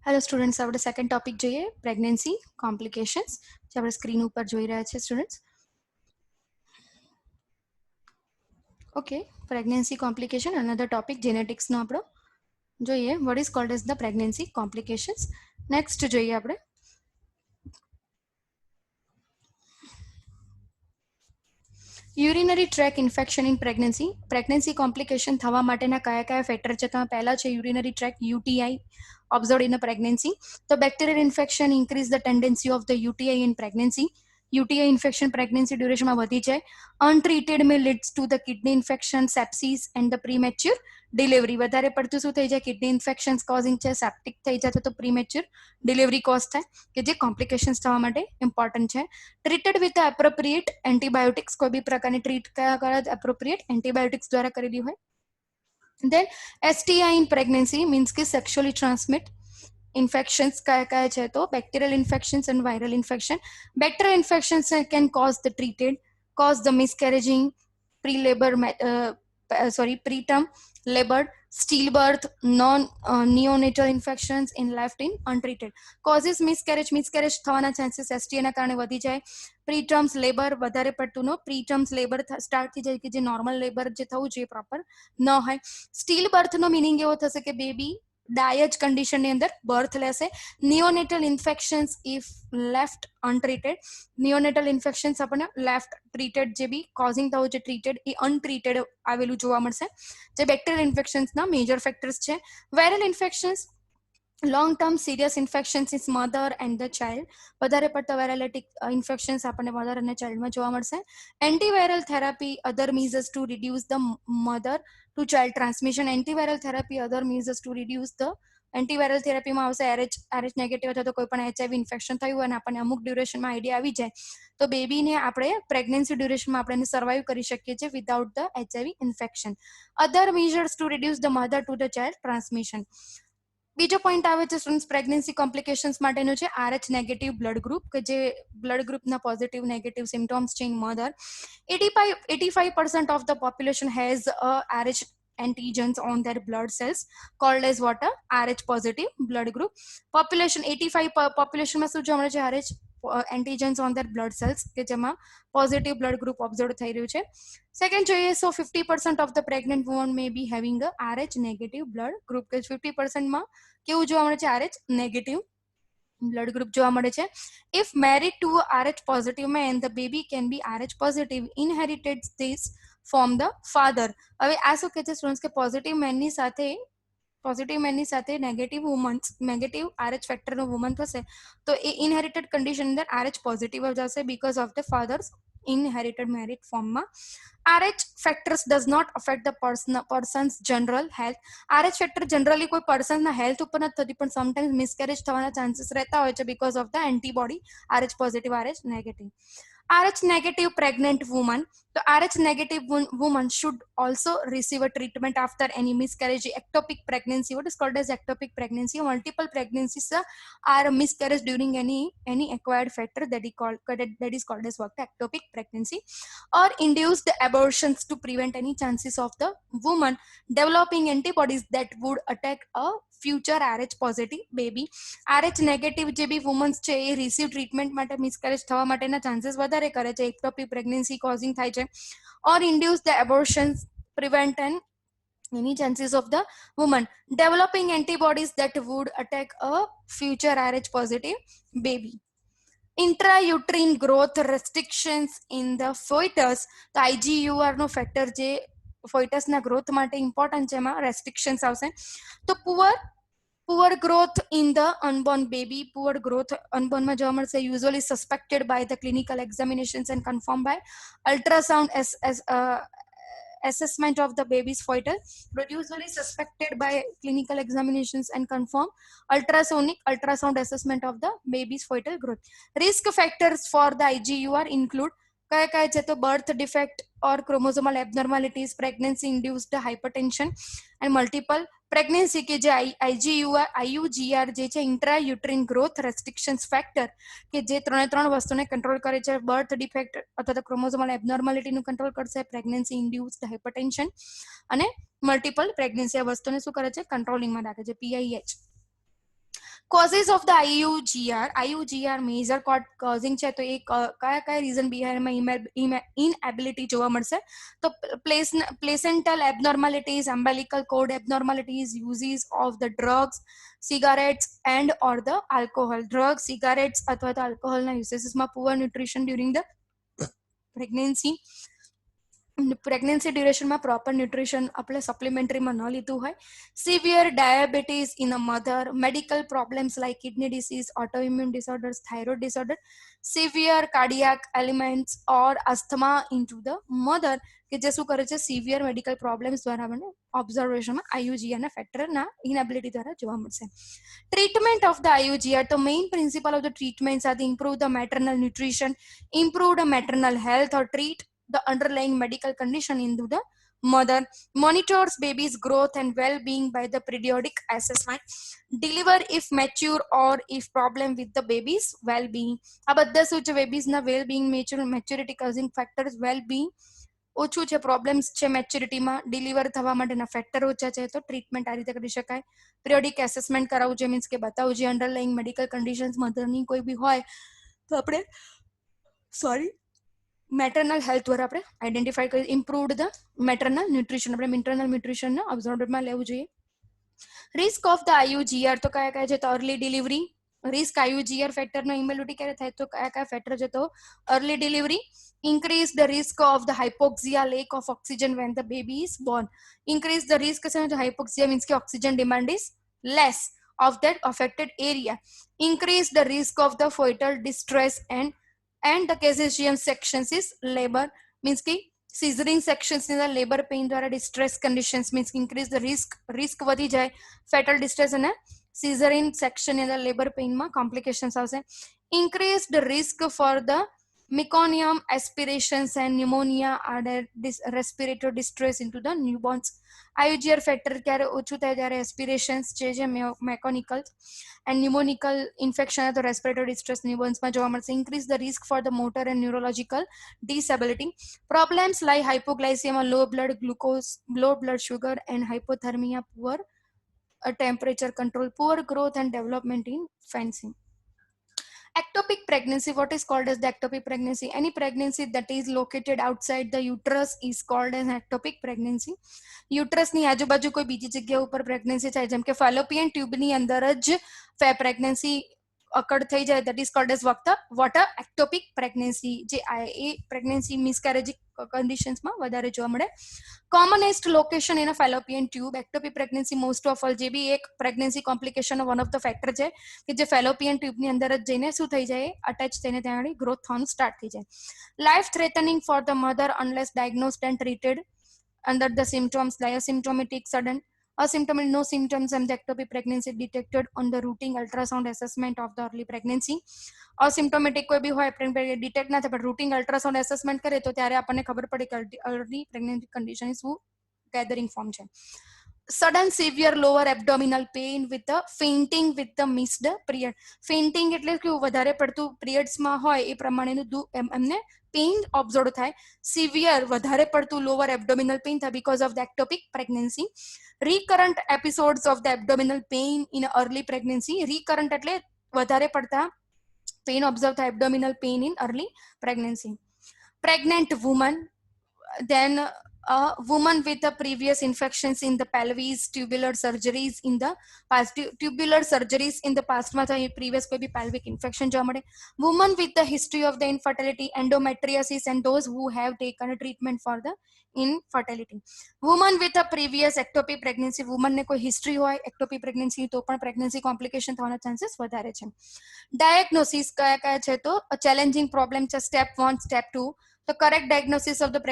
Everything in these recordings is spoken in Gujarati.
हेलो स्टूडेंट्स, આપણે સેકન્ડ ટોપિક જોઈએ પ્રેગ્નન્સી કોમ્પ્લિકેશન્સ જે આપણે સ્ક્રીન ઉપર જોઈ રહ્યા છે students. Okay, pregnancy complication another topic જેનેટિક્સનો આપણો જોઈએ. What is called as the pregnancy complications. Next જોઈએ આપણે urinary tract infection in pregnancy. Pregnancy complication થવા માટેના કયા કયા ફેક્ટર છે? તો પહેલા છે urinary tract UTI observed in a pregnancy. The bacterial infection increase the tendency of the UTI in pregnancy. UTI infection pregnancy duration માં વધી જાય. Untreated may leads to the kidney infection, sepsis and the premature delivery. વધારે પડતું શું થઈ જાય? કિડની ઇન્ફેક્શન્સ કોઝિંગ છે, સેપ્ટિક થઈ જાય તો પ્રીમેચ્યોર ડિલિવરી કોઝ થાય, કે જે કોમ્પ્લિકેશન્સ થવા માટે ઇમ્પોર્ટન્ટ છે. Treated with appropriate antibiotics. કોઈ બી પ્રકારની ટ્રીટ કયા કરે? એપ્રોપ્રિએટ એન્ટીબાયોટિક્સ દ્વારા કરેલી હોય. Then STI in pregnancy means कि sexually transmit infections kaya kaya है तो bacterial infections and viral infection. Bacterial infections can cause the miscarriaging, preterm labor, stillbirth, neonatal infections in left in untreated. Causes miscarriage થવાના ચાન્સીસ STI ના કારણે વધી જાય. પ્રીટર્મ્સ લેબર વધારે પડતું નો પ્રીટર્મ્સ લેબર સ્ટાર્ટ થઈ જાય કે જે નોર્મલ લેબર જે થવું જોઈએ પ્રોપર ન હોય. સ્ટીલ બર્થનો મિનિંગ એવો થશે કે બેબી ડાયજ કન્ડિશનની અંદર બર્થ લેશે. Neonatal infections if left untreated. Neonatal infections આપણને લેફ્ટ ટ્રીટેડ જે બી કોઝિંગ થવું છે ટ્રીટેડ એ અનટ્રીટેડ આવેલું જોવા મળશે, જે બેક્ટેરિયલ ઇન્ફેક્શન્સના મેજર ફેક્ટર્સ છે. Viral infections long term serious infections is mother and the child. વધારે પડતા વેરાલિટિક ઇન્ફેક્શન્સ આપણને મધર અને ચાઇલ્ડમાં જોવા મળશે. Antiviral therapy other measures to reduce the mother to child transmission. Antiviral therapy other measures to reduce the antiviral થેરાપીમાં આવશે RH નેગેટિવ અથવા તો કોઈ પણ HIV ઇન્ફેક્શન થયું અને આપણને અમુક ડ્યુરેશનમાં આઈડિયા આવી જાય તો બેબીને આપણે પ્રેગ્નન્સી ડ્યુરેશનમાં આપણે સર્વાઈવ કરી શકીએ છીએ without the HIV infection. Other measures to reduce the mother to the child transmission. બીજો પોઈન્ટ આવે છે સ્ટુડન્ટ્સ પ્રેગ્નન્સી કોમ્પ્લિકેશન્સ માટેનું છે RH નેગેટિવ બ્લડ ગ્રુપ, કે જે બ્લડ ગ્રુપના પોઝિટિવ નેગેટિવ સિમ્ટોમ્સ છે in mother. 85% of the population has a RH antigens on their blood cells called as what? A RH positive blood group. Population 85 પોપ્યુલેશનમાં શું જોવા મળે છે? RH antigens on their blood cells, કે જેમાં પોઝિટિવ બ્લડ ગ્રુપ ઓબ્ઝર્વ થઈ રહ્યું છે. સેકન્ડ જોઈએ, સો 50% of the pregnant woman May B having a RH negative blood group, કે 50%માં કેવું જોવા મળે છે? RH નેગેટિવ બ્લડ ગ્રુપ જોવા મળે છે. If married to RH positive man the baby can be RH positive inherited this from the father. હવે આ શું કહે છે સ્ટુડન્ટ્સ કે પોઝિટિવ મેનની સાથે નેગેટિવ RH ફેક્ટરનો વુમન થશે તો એ ઇનહેરિટેડ કન્ડિશન અંદર RH પોઝિટિવ જ હશે because of the father's inherited merit ફોર્મમાં. RH factors does not affect the person's general health. RH factor generally કોઈ પર્સનના હેલ્થ ઉપર નથી થતી, પણ સમટાઈમ્સ મિસકેરેજ થવાના ચાન્સીસ રહેતા હોય છે because of the antibody RH positive RH negative. RH negative pregnant woman. The RH negative woman should also receive a treatment after any miscarriage, ectopic pregnancy. What is called as ectopic pregnancy? Multiple pregnancies are miscarriage during any acquired factor that is called as what? Ectopic pregnancy, or induced abortions to prevent any chances of the woman developing antibodies that would attack a future RH positive baby. RH negative જે બી વુમન્સ છે એ રિસીવ ટ્રીટમેન્ટ માટે મિસકેરેજ થવા માટેના ચાન્સીસ વધારે કરે છે, એક્ટોપિક પ્રેગ્નન્સી કોઝિંગ થાય છે, or induce the abortions prevent and any chances of the woman developing antibodies that would attack a future RH positive baby. Intrauterine growth restrictions in the fetus. તો IGUR નો ફેક્ટર જે ફોઇટસના ગ્રોથ માટે ઇમ્પોર્ટન્ટ છે, એમાં રેસ્ટ્રિક્શન્સ આવશે. તો poor growth in the unborn baby. Poor growth unborn માં જોવા મળશે, usually suspected by the clinical examinations and confirmed by ultrasound assessment of the baby's foetus, but usually suspected by clinical examinations and confirmed ultrasound assessment of the baby's fetal growth. Risk factors for the IGUR include કયા કયા છે? તો birth defect or chromosomal abnormalities, pregnancy induced hypertension and multiple pregnancy, કે જે IUGR જે છે intra uterine growth restrictions factor, કે જે ત્રણ વસ્તુને કંટ્રોલ કરે છે. બર્થ ડિફેક્ટ અથવા તો ક્રોમોઝોમલ એબનોર્માલિટીનું કંટ્રોલ કરશે, પ્રેગ્નન્સી ઇન્ડ્યુસ્ડ હાઇપરટેન્શન અને મલ્ટિપલ પ્રેગ્નન્સી આ વસ્તુને શું કરે છે? કંટ્રોલિંગમાં રાખે છે, PIH. Causes of the IUGR major causing છે તો એ કયા કયા રીઝન બિહાઇન્ડમાં ઇનએબિલિટી જોવા મળશે તો placental abnormalities umbilical cord abnormalities uses of the drugs cigarettes and or the alcohol drugs cigarettes અથવા તો આલ્કોહોલના યુઝેસીસમાં poor nutrition during the pregnancy ડ્યુરેશનમાં પ્રોપર ન્યુટ્રિશન આપણે સપ્લિમેન્ટરીમાં ન લીધું હોય severe diabetes in a mother medical problems like kidney disease autoimmune disorders thyroid disorder severe cardiac ailments or asthma into the mother કે જે શું કરે છે સિવિયર મેડિકલ પ્રોબ્લેમ્સ દ્વારા મને ઓબ્ઝર્વેશનમાં આઈયુજીઆરના ફેક્ટરના ઇનએબિલિટી દ્વારા જોવા મળશે ટ્રીટમેન્ટ ઓફ ધ આઈયુજીઆર તો main principle of the treatments are improve the maternal nutrition improve the maternal health or treat the underlying medical condition into the mother monitors baby's growth and well-being by the periodic assessment deliver if mature or if problem with the baby's well-being આ બધા શું છે બેબીઝના wellbeing maturity causing factors wellbeing ઓછું છે પ્રોબ્લેમ્સ છે મેચ્યોરિટીમાં ડિલિવર થવા માટેના ફેક્ટર ઓછા છે તો ટ્રીટમેન્ટ આ રીતે કરી શકાય પિરિયોડિક એસેસમેન્ટ કરાવવું જોઈએ મીન્સ કે બતાવવું જોઈએ અંડરલાઇંગ મેડિકલ કન્ડિશન્સ મધરની કોઈ બી હોય તો આપણે મેટર્નલ હેલ્થ દ્વારા આપણે આઈડેન્ટિફાઈ કરી ઇમ્પ્રુવડ ધ મેટર્નલ ન્યુટ્રિશન આપણે મેટર્નલ ન્યુટ્રિશનને ઓબ્ઝર્વરમાં લેવું જોઈએ રિસ્ક ઓફ ધ આઈયુજીઆર તો કયા કયા છે તો અર્લી ડિલિવરી રિસ્ક આઈયુજીઆર ફેક્ટરનો ઇમ્યુનિટી ક્યારે થાય તો કયા કયા ફેક્ટર છે તો early delivery increase the risk of the hypoxia lack of oxygen when the baby is born increase the risk hypoxia means ki oxygen demand is less of that affected area increase the risk of the fetal distress and the caesarean sections is labor means ki scissoring sections ની અંદર લેબર પેઇન દ્વારા distress conditions means increase the risk વધી જાય ફેટલ ડિસ્ટ્રેસ અને સીઝરિન સેક્શન ની અંદર લેબર પેઇનમાં કોમ્પ્લિકેશન્સ આવશે increase the risk for the meconium aspirations and pneumonia are respiratory distress into the newborns IUGR factor ક્યારે ઓછું થાય ત્યારે એસ્પિરેશન્સ જે મેકોનિકલ એન્ડ ન્યુમોનિકલ ઇન્ફેક્શન તો રેસ્પિરેટરી ડિસ્ટ્રેસ ન્યૂબોર્ન્સમાં જોવા મળશે increase the risk for the motor and neurological disability problems like hypoglycaemia low blood glucose low blood sugar and hypothermia poor temperature control poor growth and development in fencing ectopic pregnancy what is called as the ectopic pregnancy any pregnancy that is located outside the uterus is called as ectopic pregnancy uterus ની આજુબાજુ કોઈ બીજી જગ્યા ઉપર પ્રેગ્નન્સી થાય જેમ કે ફેલોપિયન ટ્યુબ ની અંદર જ પ્રેગ્નન્સી occurred થઈ જાય that is called as water ectopic pregnancy જે એ પ્રેગ્નન્સી મિસકેરેજ કન્ડિશન્સમાં વધારે જોવા મળે commonest location in a fallopian tube ectopic pregnancy most of all જે બી એક pregnancy complication one of the factor છે કે જે ફેલોપિયન ટ્યુબ ની અંદર જ જઈને શું થઈ જાય અટેચ થઈને ત્યાં આગળ ગ્રોથ થવાનું સ્ટાર્ટ થઈ જાય life threatening for the mother unless diagnosed and treated under the symptoms like asymptomatic sudden asymptomatic no symptoms and the ectopic pregnancy detected on the routine ultrasound assessment of the early pregnancy asymptomatic કોઈ બી હોય ડિટેક્ટ ના થાય પણ રૂટીન અલ્ટ્રાસાઉન્ડ એસેસમેન્ટ કરે તો ત્યારે આપણને ખબર પડે કે અર્લી પ્રેગ્નન્સી કન્ડિશન શું ગેધરિંગ ફોર્મ છે sudden severe lower abdominal pain with the fainting with the missed period fainting એટલે કે વધારે પડતું પીરિયડ્સમાં હોય એ પ્રમાણેનું એમને પેઇન ઓબ્ઝર્વ થાય સિવિયર વધારે પડતું લોઅર એબ્ડોમિનલ પેઇન થાય because of the ectopic pregnancy recurrent episodes of the abdominal pain in early pregnancy recurrent એટલે વધારે પડતા pain observed થાય abdominal pain in early pregnancy pregnant woman then a woman with the previous infections in the pelvis tubular surgeries in the past tubular surgeries in the past માં થાય previous કોઈ બી pelvic infection જોવા મળે woman with the history of the infertility endometriosis and those who have taken a treatment for the infertility woman with a previous ectopic pregnancy woman ને કોઈ history હોય ectopic pregnancy તો પણ pregnancy complication થવાના chances વધારે છે diagnosis કયા કયા છે તો a challenging problem છે step 1 step 2 the correct diagnosis of the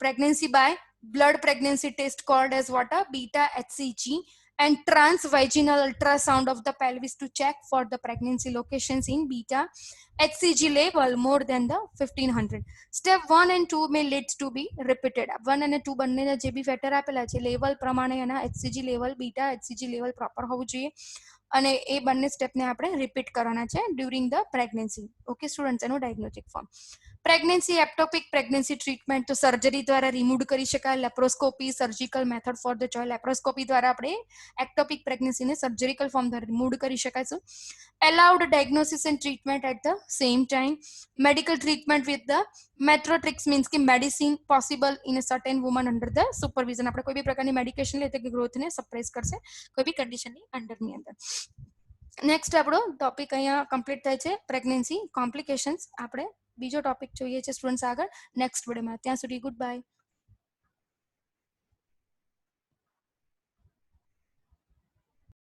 pregnancy by blood pregnancy test called as what a beta HCG and transvaginal ultrasound of the pelvis to check for the pregnancy locations in beta HCG level more than the 1500 step 1 and 2 may lead to be repeated 1 અને 2 બંનેના જે બી ફેક્ટર આપેલા છે લેવલ પ્રમાણે એના HCG level beta HCG level proper હોવું જોઈએ અને એ બંને સ્ટેપને આપણે રિપીટ કરવાના છે during the pregnancy. Okay students, એનું diagnostic form. Pregnancy ectopic pregnancy treatment તો સર્જરી દ્વારા રિમૂવ કરી શકાય. Laparoscopy surgical method for the child. Laparoscopy દ્વારા આપણે એક્ટોપિક પ્રેગ્નન્સીને સર્જરિકલ ફોર્મ દ્વારા રિમૂવ કરી શકાય છે. Allowed diagnosis and treatment at the same time. Medical treatment with the methotrexate means કે medicine possible in a certain woman under the supervision. આપણે કોઈ બી પ્રકારની મેડિકેશન લઈએ તો ગ્રોથને સપ્રેસ કરશે કોઈ બી કન્ડિશનની અંડરની અંદર. નેક્સ્ટ આપણો ટોપિક અહીંયા કમ્પ્લીટ થાય છે પ્રેગ્નન્સી કોમ્પ્લિકેશન્સ. આપણે બીજો ટોપિક જોઈએ છે સ્ટુડન્ટ્સ આગળ નેક્સ્ટ વિડીયોમાં. ત્યાં સુધી ગુડ બાય.